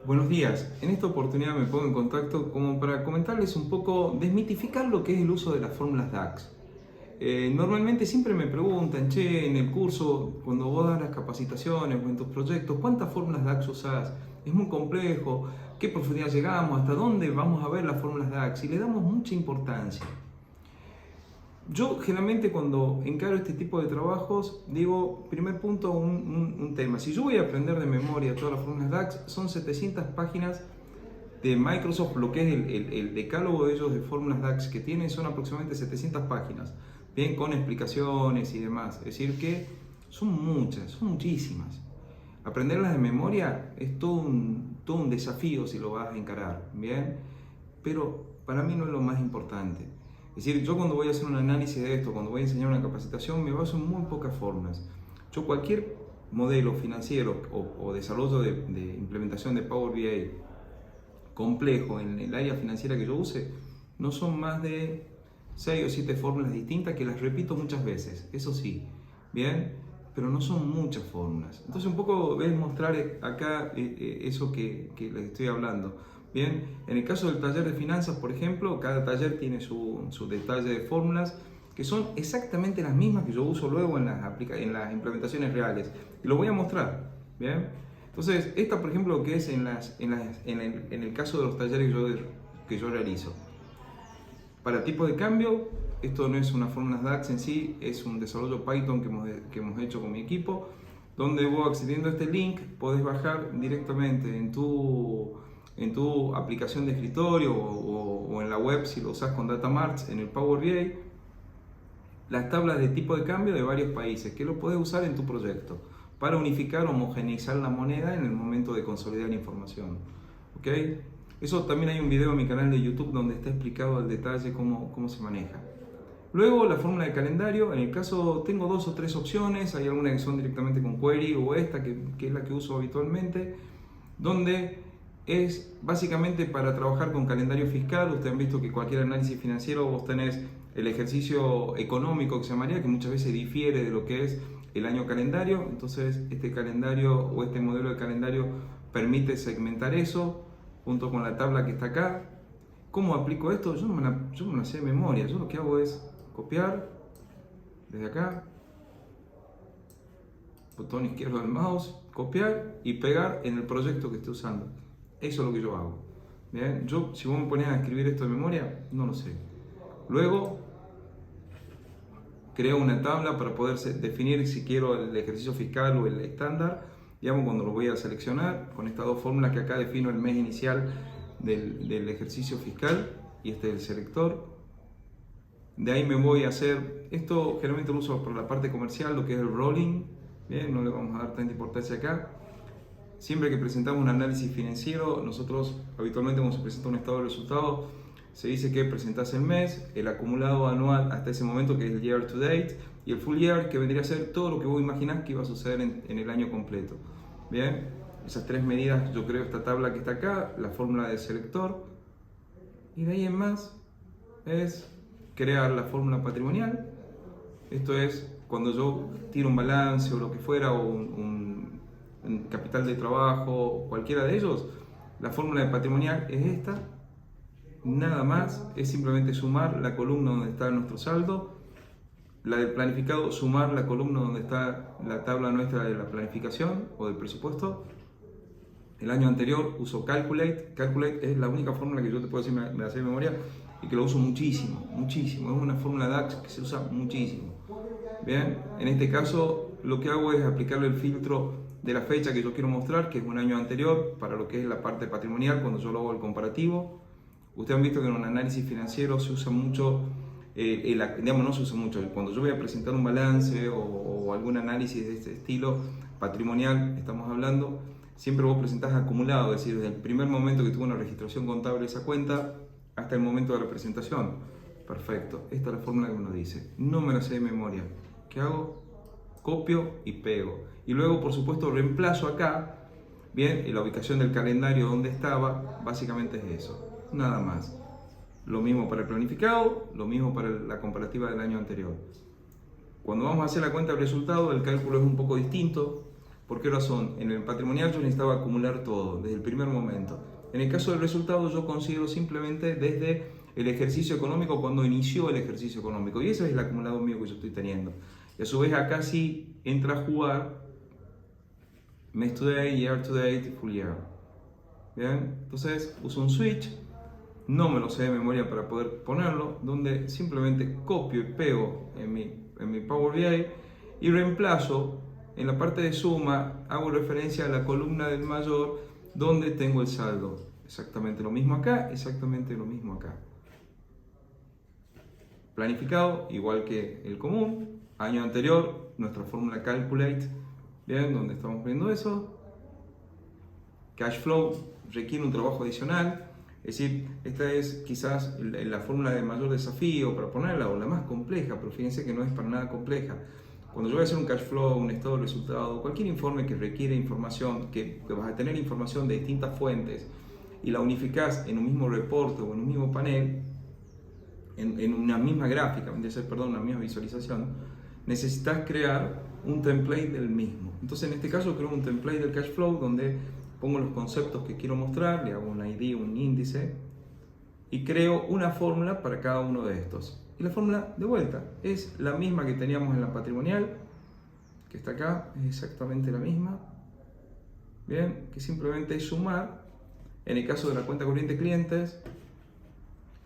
Buenos días, en esta oportunidad me pongo en contacto como para comentarles un poco, desmitificar lo que es el uso de las fórmulas DAX. Normalmente siempre me preguntan, che, en el curso, cuando vos das las capacitaciones o en tus proyectos, ¿cuántas fórmulas DAX usás? Es muy complejo, ¿qué profundidad llegamos? ¿Hasta dónde vamos a ver las fórmulas DAX? Y le damos mucha importancia. Yo generalmente cuando encaro este tipo de trabajos digo, primer punto, un tema. Si yo voy a aprender de memoria todas las fórmulas DAX, son 700 páginas de Microsoft, lo que es el decálogo de ellos de fórmulas DAX que tienen son aproximadamente 700 páginas, bien con explicaciones y demás. Es decir que son muchas, son muchísimas. Aprenderlas de memoria es todo un desafío si lo vas a encarar, bien, pero para mí no es lo más importante. Es decir, yo cuando voy a hacer un análisis de esto, cuando voy a enseñar una capacitación, me baso en muy pocas fórmulas. Yo cualquier modelo financiero o desarrollo de implementación de Power BI complejo en el área financiera que yo use, no son más de 6 o 7 fórmulas distintas que las repito muchas veces, eso sí, bien, pero no son muchas fórmulas. Entonces un poco es mostrar acá eso que les estoy hablando. Bien, en el caso del taller de finanzas, por ejemplo, cada taller tiene su detalle de fórmulas que son exactamente las mismas que yo uso luego en las implementaciones reales. Y lo voy a mostrar, ¿bien? Entonces, esta, por ejemplo, que es en el caso de los talleres que yo realizo. Para tipo de cambio, esto no es una fórmula DAX en sí, es un desarrollo Python que hemos hecho con mi equipo, donde vos accediendo a este link podés bajar directamente en tu aplicación de escritorio o en la web si lo usas con Datamarts en el Power BI, las tablas de tipo de cambio de varios países que lo puedes usar en tu proyecto para unificar o homogeneizar la moneda en el momento de consolidar la información. ¿Ok? Eso también hay un video en mi canal de YouTube donde está explicado al detalle cómo se maneja. Luego la fórmula de calendario, en el caso tengo 2 o 3 opciones, hay algunas que son directamente con query o esta que es la que uso habitualmente, donde es básicamente para trabajar con calendario fiscal. Ustedes han visto que cualquier análisis financiero vos tenés el ejercicio económico que se llamaría, que muchas veces difiere de lo que es el año calendario. Entonces este calendario o este modelo de calendario permite segmentar eso junto con la tabla que está acá. ¿Cómo aplico esto? Yo no me la sé de memoria. Yo lo que hago es copiar desde acá, botón izquierdo del mouse, copiar y pegar en el proyecto que esté usando. Eso es lo que yo hago. ¿Bien? Si vos me pones a escribir esto de memoria, no lo sé. Luego, creo una tabla para poder definir si quiero el ejercicio fiscal o el estándar. Digamos, cuando lo voy a seleccionar, con estas dos fórmulas que acá defino el mes inicial del ejercicio fiscal y este es el selector. De ahí me voy a hacer, esto generalmente lo uso por la parte comercial, lo que es el rolling. Bien, no le vamos a dar tanta importancia acá. Siempre que presentamos un análisis financiero, nosotros habitualmente cuando se presenta un estado de resultados, se dice que presentás el mes, el acumulado anual hasta ese momento que es el year to date y el full year que vendría a ser todo lo que vos imaginás que iba a suceder en el año completo. Bien, esas 3 medidas, yo creo esta tabla que está acá, la fórmula del selector, y de ahí en más es crear la fórmula patrimonial. Esto es cuando yo tiro un balance o lo que fuera o un capital de trabajo, cualquiera de ellos, la fórmula de patrimonial es esta, nada más, es simplemente sumar la columna donde está nuestro saldo, la del planificado, sumar la columna donde está la tabla nuestra de la planificación o del presupuesto. El año anterior uso Calculate es la única fórmula que yo te puedo decir, me la sé de memoria y que lo uso muchísimo, es una fórmula DAX que se usa muchísimo. Bien, en este caso lo que hago es aplicarle el filtro de la fecha que yo quiero mostrar, que es un año anterior, para lo que es la parte patrimonial, cuando yo lo hago el comparativo. Ustedes han visto que en un análisis financiero se usa mucho, no se usa mucho, cuando yo voy a presentar un balance o algún análisis de este estilo, patrimonial, estamos hablando, siempre vos presentás acumulado, es decir, desde el primer momento que tuvo una registración contable de esa cuenta hasta el momento de la presentación. Perfecto, esta es la fórmula que uno dice. No me la sé de memoria. ¿Qué hago? Copio y pego. Y luego, por supuesto, reemplazo acá, bien, en la ubicación del calendario donde estaba, básicamente es eso, nada más. Lo mismo para el planificado, lo mismo para la comparativa del año anterior. Cuando vamos a hacer la cuenta del resultado, el cálculo es un poco distinto. ¿Por qué razón? En el patrimonial yo necesitaba acumular todo, desde el primer momento. En el caso del resultado yo considero simplemente desde el ejercicio económico, cuando inició el ejercicio económico. Y ese es el acumulado mío que yo estoy teniendo. Y a su vez acá sí entra a jugar mes to date, year to date, full year. Bien, entonces uso un switch, no me lo sé de memoria para poder ponerlo, donde simplemente copio y pego en mi Power BI y reemplazo en la parte de suma, hago referencia a la columna del mayor donde tengo el saldo. Exactamente lo mismo acá, exactamente lo mismo acá. Planificado, igual que el común. Año anterior, nuestra fórmula calculate, bien, donde estamos viendo eso. Cash flow requiere un trabajo adicional, es decir, esta es quizás la fórmula de mayor desafío para ponerla, o la más compleja, pero fíjense que no es para nada compleja. Cuando yo voy a hacer un cash flow, un estado de resultado, cualquier informe que requiere información, que vas a tener información de distintas fuentes y la unificás en un mismo reporte o en un mismo panel, en una misma gráfica, una misma visualización, necesitas crear un template del mismo. Entonces en este caso creo un template del cash flow donde pongo los conceptos que quiero mostrar, le hago un ID, un índice y creo una fórmula para cada uno de estos. Y la fórmula, de vuelta, es la misma que teníamos en la patrimonial, que está acá, es exactamente la misma. Bien, que simplemente es sumar, en el caso de la cuenta corriente clientes,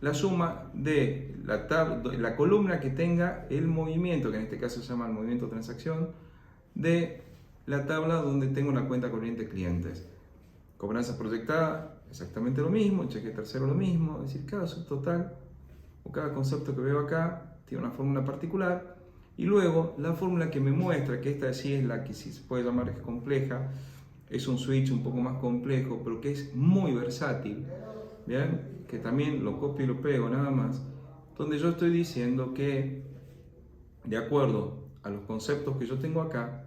la suma de la columna que tenga el movimiento, que en este caso se llama el movimiento transacción, de la tabla donde tengo la cuenta corriente clientes. Cobranzas proyectadas, exactamente lo mismo, cheque tercero lo mismo, es decir, cada subtotal o cada concepto que veo acá tiene una fórmula particular, y luego la fórmula que me muestra, que esta sí es la que sí se puede llamar compleja, es un switch un poco más complejo, pero que es muy versátil, ¿bien? Que también lo copio y lo pego nada más, donde yo estoy diciendo que de acuerdo a los conceptos que yo tengo acá,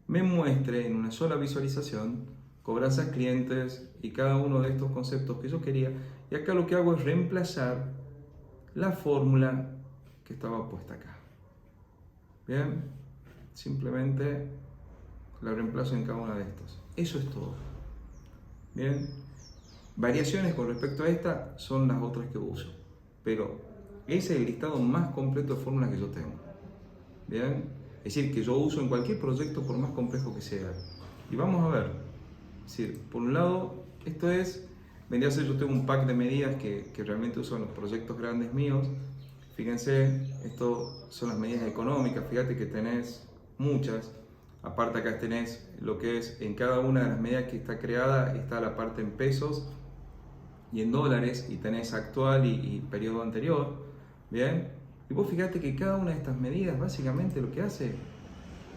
me muestre en una sola visualización cobranzas clientes y cada uno de estos conceptos que yo quería, y acá lo que hago es reemplazar la fórmula que estaba puesta acá. Bien, simplemente la reemplazo en cada uno de estos. Eso es todo. Bien, variaciones con respecto a esta son las otras que uso, pero ese es el listado más completo de fórmulas que yo tengo. Bien, es decir, que yo uso en cualquier proyecto por más complejo que sea. Y vamos a ver, es decir, por un lado, esto es, vendría a ser, yo tengo un pack de medidas que realmente uso en los proyectos grandes míos. Fíjense, esto son las medidas económicas, fíjate que tenés muchas. Aparte acá tenés lo que es, en cada una de las medidas que está creada, está la parte en pesos y en dólares, y tenés actual y periodo anterior, ¿bien? Y vos fíjate que cada una de estas medidas básicamente lo que hace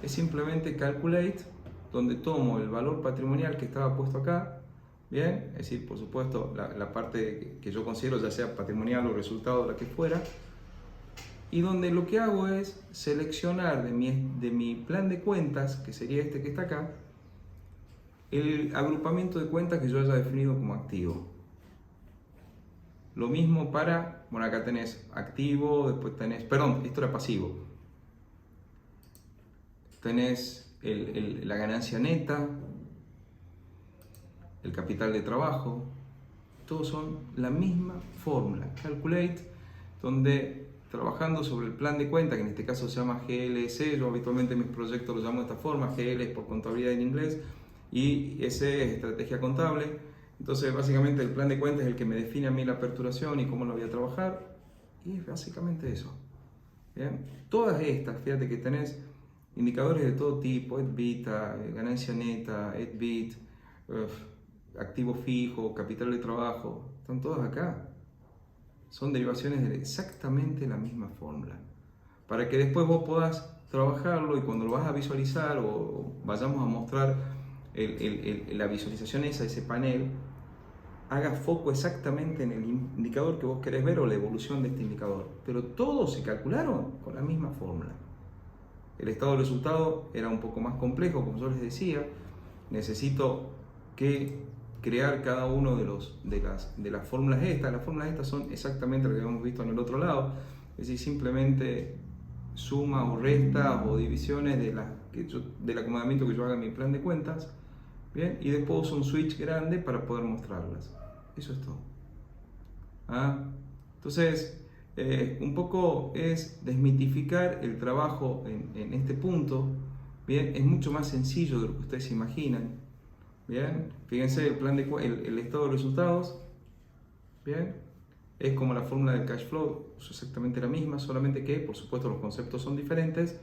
es simplemente calculate, donde tomo el valor patrimonial que estaba puesto acá, ¿bien? Es decir, por supuesto, la parte que yo considero, ya sea patrimonial o resultado, la que fuera, y donde lo que hago es seleccionar de mi plan de cuentas, que sería este que está acá, el agrupamiento de cuentas que yo haya definido como activo. Lo mismo para, bueno, acá tenés activo, después tenés, perdón, esto era pasivo. Tenés la ganancia neta, el capital de trabajo, todos son la misma fórmula, calculate, donde trabajando sobre el plan de cuenta, que en este caso se llama GLS, yo habitualmente en mis proyectos lo llamo de esta forma, GL es por contabilidad en inglés y S es estrategia contable. Entonces básicamente el plan de cuenta es el que me define a mí la aperturación y cómo lo voy a trabajar, y es básicamente eso. ¿Bien? Todas estas, fíjate que tenés indicadores de todo tipo, EBITDA, ganancia neta, EBIT, activo fijo, capital de trabajo, están todas acá. Son derivaciones de exactamente la misma fórmula, para que después vos puedas trabajarlo y cuando lo vas a visualizar o vayamos a mostrar la visualización ese panel, haga foco exactamente en el indicador que vos querés ver o la evolución de este indicador. Pero todos se calcularon con la misma fórmula. El estado de resultado era un poco más complejo, como yo les decía. Necesito crear cada uno de las fórmulas estas. Las fórmulas estas son exactamente lo que habíamos visto en el otro lado. Es decir, simplemente suma o resta o divisiones de del acomodamiento que yo haga en mi plan de cuentas, bien, y después uso un switch grande para poder mostrarlas. Eso es todo. Entonces, un poco es desmitificar el trabajo en este punto. Bien, es mucho más sencillo de lo que ustedes se imaginan. Bien, fíjense el estado de resultados. Bien, es como la fórmula del cash flow, es exactamente la misma, solamente que por supuesto los conceptos son diferentes.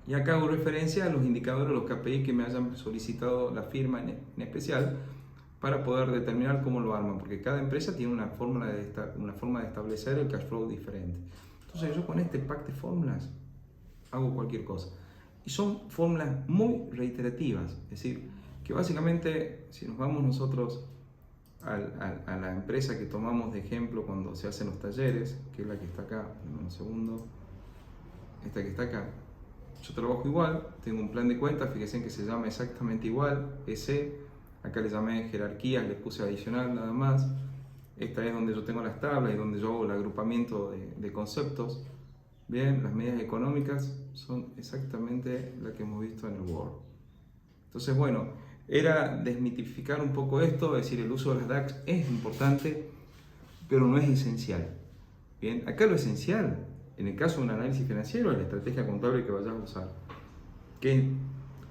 Y acá hago referencia a los indicadores, los KPI que me hayan solicitado la firma en especial, para poder determinar cómo lo arman, porque cada empresa tiene una forma de establecer el cash flow diferente. Entonces yo con este pack de fórmulas hago cualquier cosa. Y son fórmulas muy reiterativas, es decir, que básicamente si nos vamos nosotros a la empresa que tomamos de ejemplo cuando se hacen los talleres, que es la que está acá, un segundo, esta que está acá, yo trabajo igual, tengo un plan de cuentas, fíjense que se llama exactamente igual, EC, acá le llamé jerarquías, le puse adicional nada más. Esta es donde yo tengo las tablas y donde yo hago el agrupamiento de conceptos. Bien, las medidas económicas son exactamente las que hemos visto en el Word. Entonces, bueno, era desmitificar un poco esto, es decir, el uso de las DAX es importante, pero no es esencial. Bien, acá lo esencial, en el caso de un análisis financiero, es la estrategia contable que vayas a usar, que es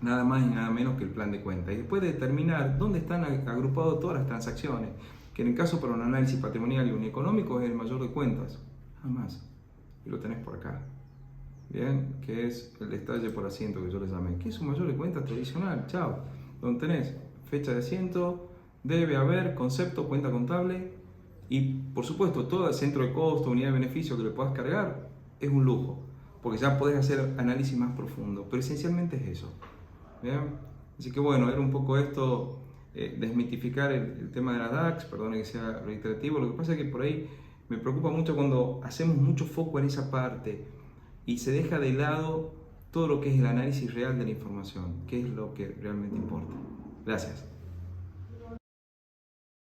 nada más y nada menos que el plan de cuentas. Y después de determinar dónde están agrupadas todas las transacciones, que en el caso para un análisis patrimonial y un económico es el mayor de cuentas, nada más. Y lo tenés por acá. Bien, que es el detalle por asiento que yo le llamé. ¿Qué es un mayor de cuentas tradicional? Chao. Donde tenés fecha de asiento, debe haber concepto, cuenta contable y por supuesto todo el centro de costo, unidad de beneficio que le puedas cargar es un lujo, porque ya podés hacer análisis más profundo, pero esencialmente es eso. ¿Bien? Así que bueno, era un poco esto, desmitificar el tema de la DAX, perdone que sea reiterativo, lo que pasa es que por ahí me preocupa mucho cuando hacemos mucho foco en esa parte y se deja de lado todo lo que es el análisis real de la información, que es lo que realmente importa. Gracias.